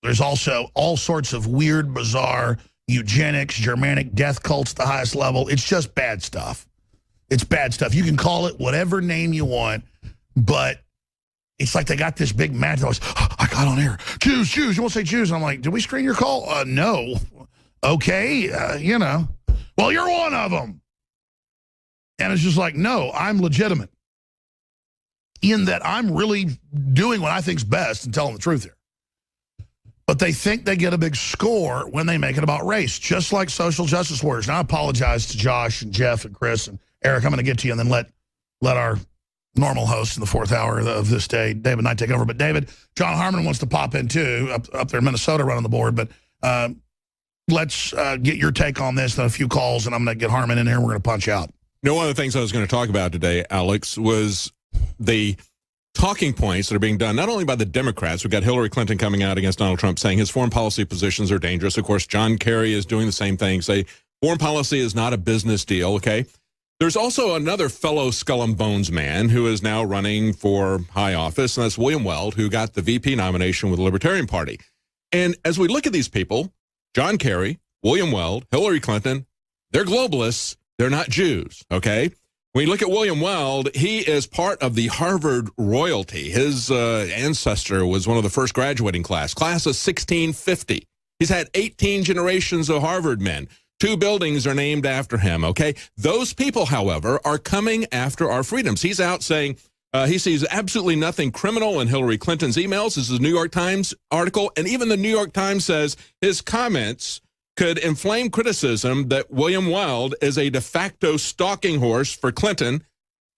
There's also all sorts of weird, bizarre eugenics, Germanic death cults at the highest level. It's just bad stuff. It's bad stuff. You can call it whatever name you want, but it's like they got this big match. I got on air. Jews, Jews. You won't say Jews. And I'm like, did we screen your call? No. Okay, you know. Well, you're one of them. And it's just like, no, I'm legitimate. In that I'm really doing what I think's best and telling the truth here. But they think they get a big score when they make it about race, just like social justice warriors. Now, I apologize to Josh and Jeff and Chris and Eric. I'm going to get to you and then let our normal host in the fourth hour of this day, David Knight, take over. But David, John Harmon wants to pop in too, up there in Minnesota running the board. But let's get your take on this and a few calls, and I'm going to get Harmon in here and we're going to punch out. You know, one of the things I was going to talk about today, Alex, was the talking points that are being done not only by the Democrats. We've got Hillary Clinton coming out against Donald Trump saying his foreign policy positions are dangerous. Of course, John Kerry is doing the same thing, say foreign policy is not a business deal, okay? There's also another fellow skull and bones man who is now running for high office, and that's William Weld, who got the VP nomination with the Libertarian Party. And as we look at these people, John Kerry, William Weld, Hillary Clinton, they're globalists. They're not Jews, okay? When you look at William Weld, he is part of the Harvard royalty. His ancestor was one of the first graduating class of 1650. He's had 18 generations of Harvard men. 2 buildings are named after him, okay? Those people, however, are coming after our freedoms. He's out saying he sees absolutely nothing criminal in Hillary Clinton's emails. This is a New York Times article, and even the New York Times says his comments could inflame criticism that William Weld is a de facto stalking horse for Clinton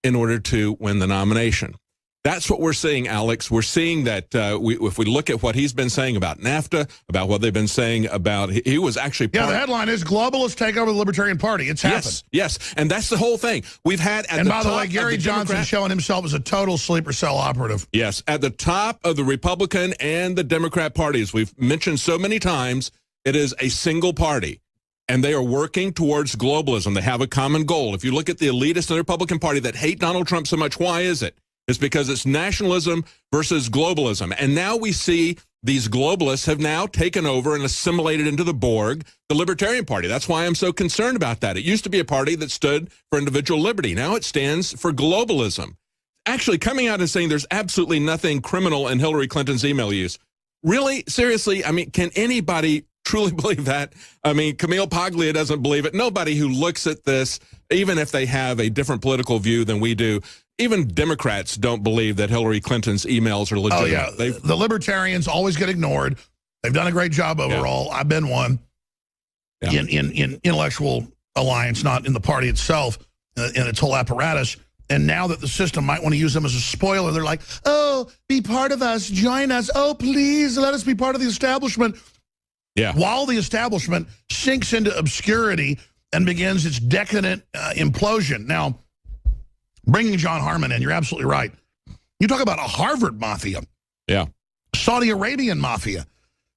in order to win the nomination. That's what we're seeing, Alex. We're seeing that if we look at what he's been saying about NAFTA, about what they've been saying about, he was actually... Yeah, the headline is globalists take over the Libertarian Party. It's happened. Yes, and that's the whole thing. We've had at and the by the way, Gary Johnson showing himself as a total sleeper cell operative. Yes, at the top of the Republican and the Democrat parties, we've mentioned so many times, it is a single party, and they are working towards globalism. They have a common goal. If you look at the elitists in the Republican Party that hate Donald Trump so much, why is it? It's because it's nationalism versus globalism. And now we see these globalists have now taken over and assimilated into the Borg, the Libertarian Party. That's why I'm so concerned about that. It used to be a party that stood for individual liberty. Now it stands for globalism. Actually coming out and saying there's absolutely nothing criminal in Hillary Clinton's email use. Really? Seriously? I mean, can anybody truly believe that? I mean, Camille Paglia doesn't believe it. Nobody who looks at this, even if they have a different political view than we do, even Democrats don't believe that Hillary Clinton's emails are legitimate. Oh, yeah. The libertarians always get ignored. They've done a great job overall. Yeah. I've been one in intellectual alliance, not in the party itself, in its whole apparatus. And now that the system might want to use them as a spoiler, they're like, oh, be part of us, join us. Oh, please, let us be part of the establishment. Yeah. While the establishment sinks into obscurity and begins its decadent implosion. Now, bringing John Harmon in, you're absolutely right. You talk about a Harvard mafia. Yeah. Saudi Arabian mafia.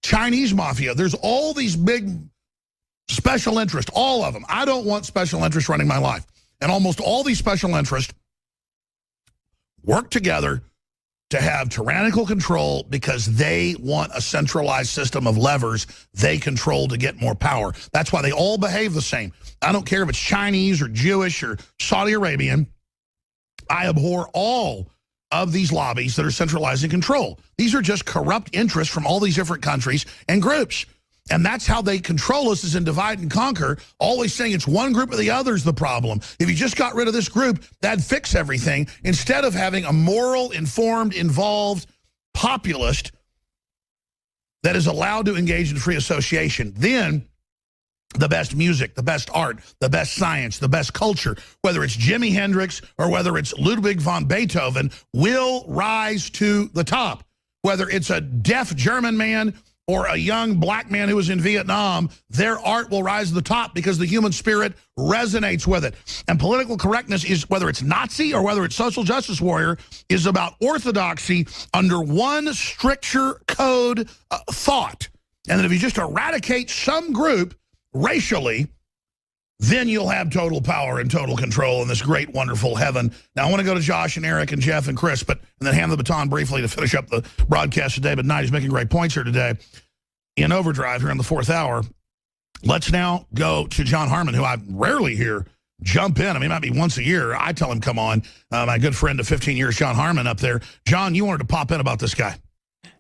Chinese mafia. There's all these big special interests, all of them. I don't want special interests running my life. And almost all these special interests work together to have tyrannical control because they want a centralized system of levers they control to get more power. That's why they all behave the same. I don't care if it's Chinese or Jewish or Saudi Arabian. I abhor all of these lobbies that are centralizing control. These are just corrupt interests from all these different countries and groups. And that's how they control us, is in divide and conquer, always saying it's one group or the other's the problem. If you just got rid of this group, that'd fix everything, instead of having a moral, informed, involved populist that is allowed to engage in free association. Then the best music, the best art, the best science, the best culture, whether it's Jimi Hendrix or whether it's Ludwig von Beethoven, will rise to the top. Whether it's a deaf German man or a young black man who was in Vietnam, their art will rise to the top because the human spirit resonates with it. And political correctness is, whether it's Nazi or whether it's social justice warrior, is about orthodoxy under one stricture code thought. And that if you just eradicate some group racially, then you'll have total power and total control in this great, wonderful heaven. Now, I want to go to Josh and Eric and Jeff and Chris, and then hand the baton briefly to finish up the broadcast today. But Knight is making great points here today. in overdrive here in the fourth hour. Let's now go to John Harmon, who I rarely hear jump in. I mean, it might be once a year. I tell him, come on. My good friend of 15 years, John Harmon, up there. John, you wanted to pop in about this guy.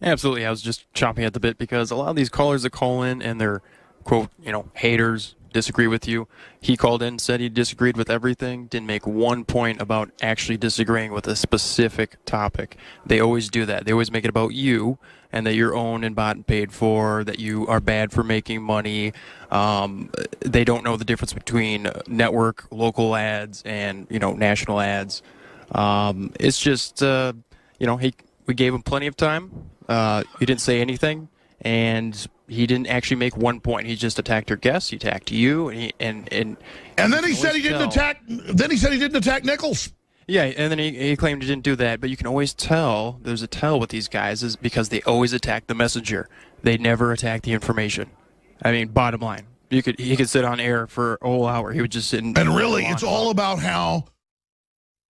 Absolutely. I was just chomping at the bit because a lot of these callers that call in and they're, quote, haters, disagree with you. He called in, said he disagreed with everything, didn't make one point about actually disagreeing with a specific topic. They always do that. They always make it about you and that you're owned and bought and paid for, that you are bad for making money. They don't know the difference between network, local ads, and, national ads. It's just, we gave him plenty of time. He didn't say anything, and he didn't actually make one point. He just attacked your guests. He attacked you, and then he said he didn't attack. Then he said he didn't attack Nichols. Yeah, and then he claimed he didn't do that. But you can always tell. There's a tell with these guys is because they always attack the messenger. They never attack the information. I mean, bottom line, he could sit on air for a whole hour. He would just sit and really, it's all about how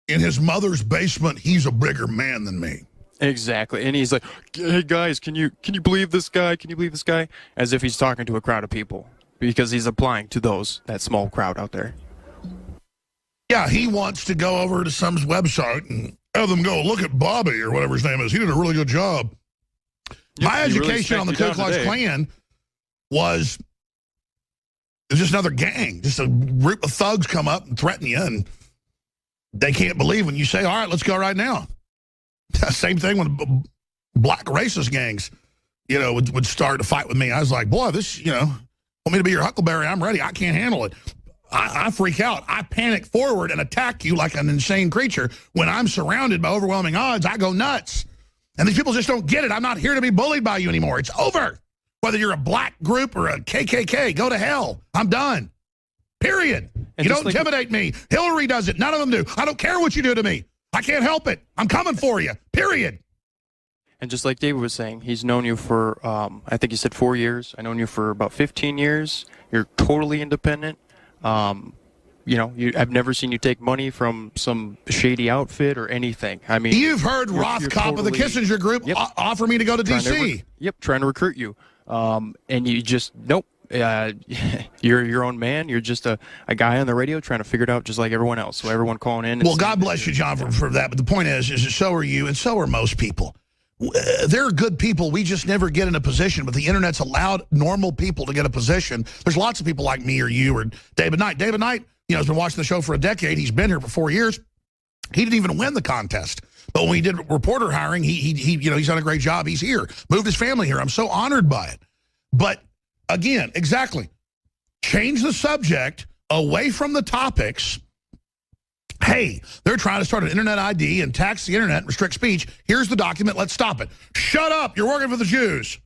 in his mother's basement he's a bigger man than me. Exactly. And he's like, hey, guys, can you believe this guy? Can you believe this guy? As if he's talking to a crowd of people because he's applying to that small crowd out there. Yeah, he wants to go over to some website and have them go, look at Bobby or whatever his name is. He did a really good job. My education on the Ku Klux Klan was just another gang. Just a group of thugs come up and threaten you, and they can't believe when you say, all right, let's go right now. Same thing when black racist gangs, would start to fight with me. I was like, boy, this, want me to be your Huckleberry? I'm ready. I can't handle it. I freak out. I panic forward and attack you like an insane creature. When I'm surrounded by overwhelming odds, I go nuts. And these people just don't get it. I'm not here to be bullied by you anymore. It's over. Whether you're a black group or a KKK, go to hell. I'm done. Period. You don't intimidate me. Hillary does it. None of them do. I don't care what you do to me. I can't help it. I'm coming for you. Period. And just like David was saying, he's known you for, I think he said 4 years. I've known you for about 15 years. You're totally independent. I've never seen you take money from some shady outfit or anything. I mean, you've heard Rothkopf of the Kissinger Group offer me to go to D.C. Trying to recruit you. And you just, nope. You're your own man. You're just a guy on the radio trying to figure it out just like everyone else. So everyone calling in. Well, God bless you, John, for that. But the point is that so are you, and so are most people. They're good people. We just never get in a position. But the Internet's allowed normal people to get a position. There's lots of people like me or you or David Knight. David Knight, has been watching the show for a decade. He's been here for 4 years. He didn't even win the contest. But when we did reporter hiring, he's done a great job. He's here. Moved his family here. I'm so honored by it. But again, exactly. Change the subject away from the topics. Hey, they're trying to start an internet ID and tax the internet and restrict speech. Here's the document. Let's stop it. Shut up. You're working for the Jews.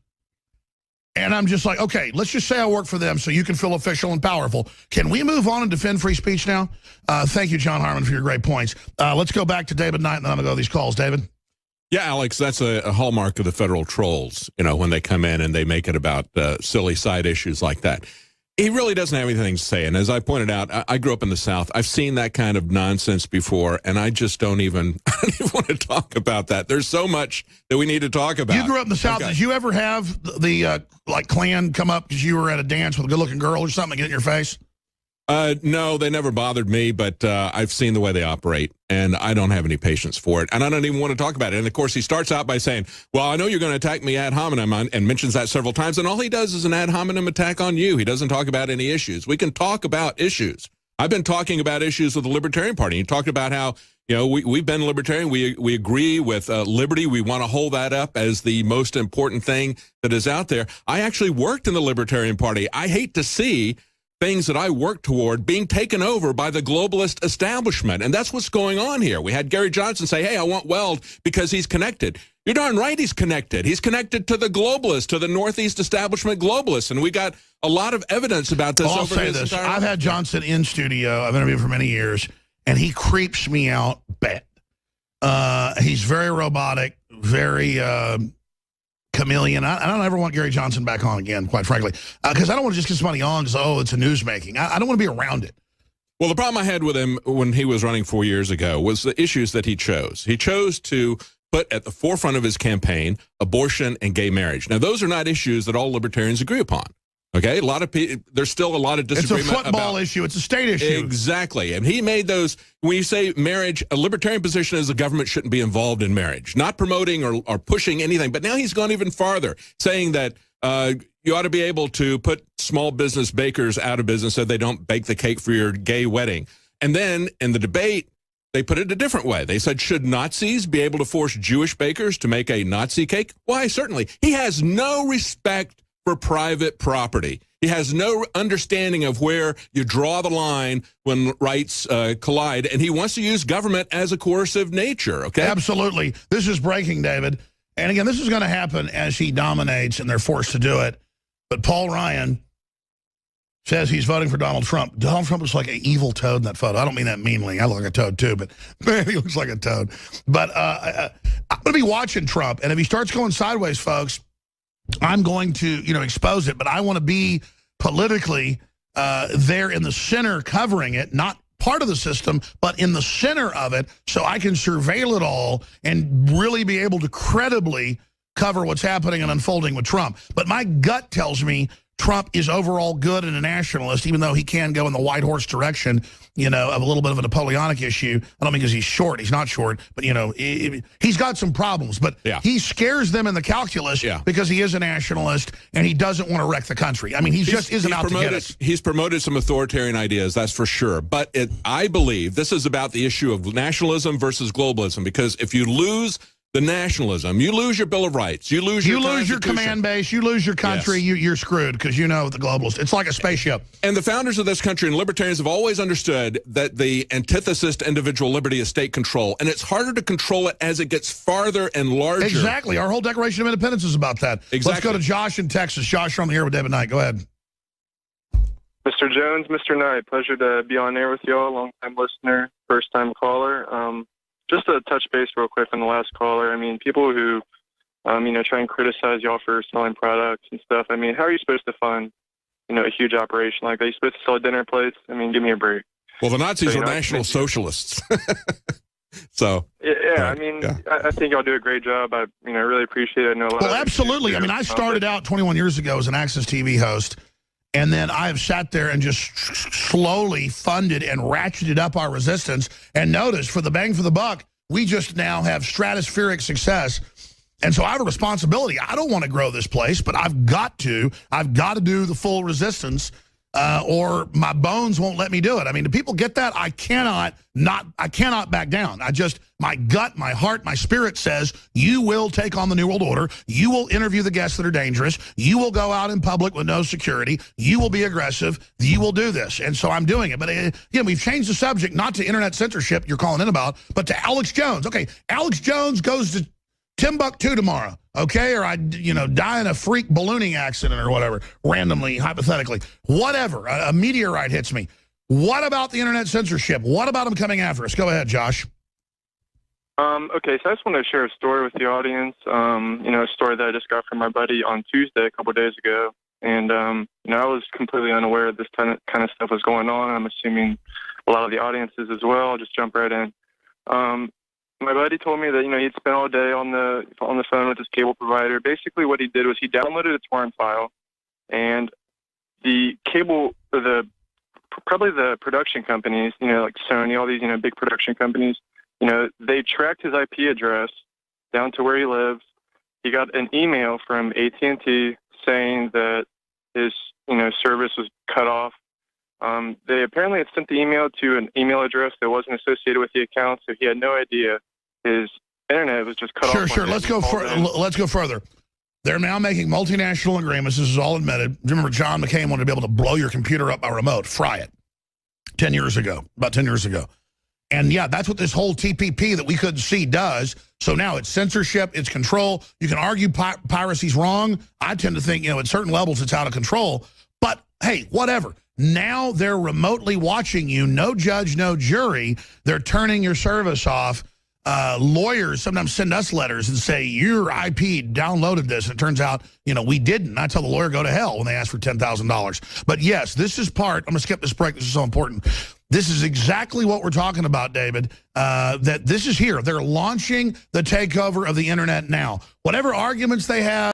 And I'm just like, okay, let's just say I work for them so you can feel official and powerful. Can we move on and defend free speech now? Thank you, John Harmon, for your great points. Let's go back to David Knight, and then I'm going to go to these calls. David? Yeah, Alex, that's a hallmark of the federal trolls, when they come in and they make it about silly side issues like that. He really doesn't have anything to say. And as I pointed out, I grew up in the South. I've seen that kind of nonsense before, and I just don't even want to talk about that. There's so much that we need to talk about. You grew up in the South. Okay. Did you ever have the Klan come up because you were at a dance with a good-looking girl or something and get in your face? No, they never bothered me, but I've seen the way they operate, and I don't have any patience for it, and I don't even want to talk about it. And, of course, he starts out by saying, well, I know you're going to attack me ad hominem, and mentions that several times, and all he does is an ad hominem attack on you. He doesn't talk about any issues. We can talk about issues. I've been talking about issues with the Libertarian Party. He talked about how, we've been libertarian. We agree with liberty. We want to hold that up as the most important thing that is out there. I actually worked in the Libertarian Party. I hate to see things that I work toward being taken over by the globalist establishment. And that's what's going on here. We had Gary Johnson say, hey, I want Weld because he's connected. You're darn right he's connected. He's connected to the globalists, to the Northeast establishment globalists. And we got a lot of evidence about this. I'll say this. I've had Johnson in studio. I've interviewed him for many years, and he creeps me out bad. He's very robotic, very chameleon. I don't ever want Gary Johnson back on again, quite frankly, because I don't want to just get somebody on because, it's a newsmaking. I don't want to be around it. Well, the problem I had with him when he was running 4 years ago was the issues that he chose. He chose to put at the forefront of his campaign abortion and gay marriage. Now, those are not issues that all libertarians agree upon. Okay, a lot of people. There's still a lot of disagreement. It's a football issue. It's a state issue. Exactly, and he made those. When you say marriage, a libertarian position is the government shouldn't be involved in marriage, not promoting or pushing anything. But now he's gone even farther, saying that you ought to be able to put small business bakers out of business so they don't bake the cake for your gay wedding. And then in the debate, they put it a different way. They said, should Nazis be able to force Jewish bakers to make a Nazi cake? Why, certainly. He has no respect for private property. He has no understanding of where you draw the line when rights collide, and he wants to use government as a coercive nature, okay? Absolutely. This is breaking, David. And again, this is going to happen as he dominates, and they're forced to do it. But Paul Ryan says he's voting for Donald Trump. Donald Trump looks like an evil toad in that photo. I don't mean that meanly. I look like a toad, too, but man, he looks like a toad. But I'm going to be watching Trump, and if he starts going sideways, folks, I'm going to, expose it, but I want to be politically there in the center covering it, not part of the system, but in the center of it, so I can surveil it all and really be able to credibly cover what's happening and unfolding with Trump. But my gut tells me Trump is overall good and a nationalist, even though he can go in the white horse direction, of a little bit of a Napoleonic issue. I don't mean because he's short. He's not short. But, he's got some problems. But he scares them in the calculus because he is a nationalist and he doesn't want to wreck the country. I mean, he just isn't out to get us. He's promoted some authoritarian ideas, that's for sure. But I believe this is about the issue of nationalism versus globalism, because if you lose the nationalism, you lose your Bill of Rights, you lose your command base, you lose your country, you're screwed because the globalists. It's like a spaceship. And the founders of this country and libertarians have always understood that the antithesis to individual liberty is state control, and it's harder to control it as it gets farther and larger. Exactly. Our whole Declaration of Independence is about that. Exactly. Let's go to Josh in Texas. Josh, you're on the air with David Knight. Go ahead. Mr. Jones, Mr. Knight, pleasure to be on air with you all. Long-time listener, first-time caller. Just to touch base real quick on the last caller, I mean, people who, try and criticize y'all for selling products and stuff, I mean, how are you supposed to fund, a huge operation like that? Are you supposed to sell dinner plates? I mean, give me a break. Well, the Nazis were National Socialists. So. Yeah, I think y'all do a great job. I really appreciate it. I know a lot Well, absolutely. I mean, I started out 21 years ago as an Access TV host, and then I have sat there and just slowly funded and ratcheted up our resistance. And notice, for the bang for the buck, we just now have stratospheric success. And so I have a responsibility. I don't want to grow this place, but I've got to. I've got to do the full resistance, or my bones won't let me do it. I mean, do people get that? I cannot back down. My gut, my heart, my spirit says, you will take on the New World Order. You will interview the guests that are dangerous. You will go out in public with no security. You will be aggressive. You will do this. And so I'm doing it. But again, we've changed the subject, not to internet censorship you're calling in about, but to Alex Jones. Okay, Alex Jones goes to Timbuktu tomorrow, okay? Or I, die in a freak ballooning accident or whatever, randomly, hypothetically. Whatever, a meteorite hits me. What about the internet censorship? What about them coming after us? Go ahead, Josh. Okay, so I just want to share a story with the audience, a story that I just got from my buddy on Tuesday a couple of days ago. And, I was completely unaware this kind of stuff was going on. I'm assuming a lot of the audiences as well. I'll just jump right in. My buddy told me that, he'd spent all day on the phone with his cable provider. Basically what he did was he downloaded a torrent file, and the cable, probably the production companies, like Sony, all these, big production companies, they tracked his IP address down to where he lives. He got an email from AT&T saying that his, service was cut off. They apparently had sent the email to an email address that wasn't associated with the account, so he had no idea his internet was just cut off. Sure. Let's go further. They're now making multinational agreements. This is all admitted. Remember, John McCain wanted to be able to blow your computer up by remote, fry it, about 10 years ago. And yeah, that's what this whole TPP that we couldn't see does. So now it's censorship, it's control. You can argue piracy's wrong. I tend to think, at certain levels it's out of control. But hey, whatever. Now they're remotely watching you. No judge, no jury. They're turning your service off. Lawyers sometimes send us letters and say, your IP downloaded this. And it turns out, we didn't. I tell the lawyer, go to hell when they ask for $10,000. But yes, this is part, I'm going to skip this break. This is so important. This is exactly what we're talking about, David, that this is here. They're launching the takeover of the internet now. Whatever arguments they have,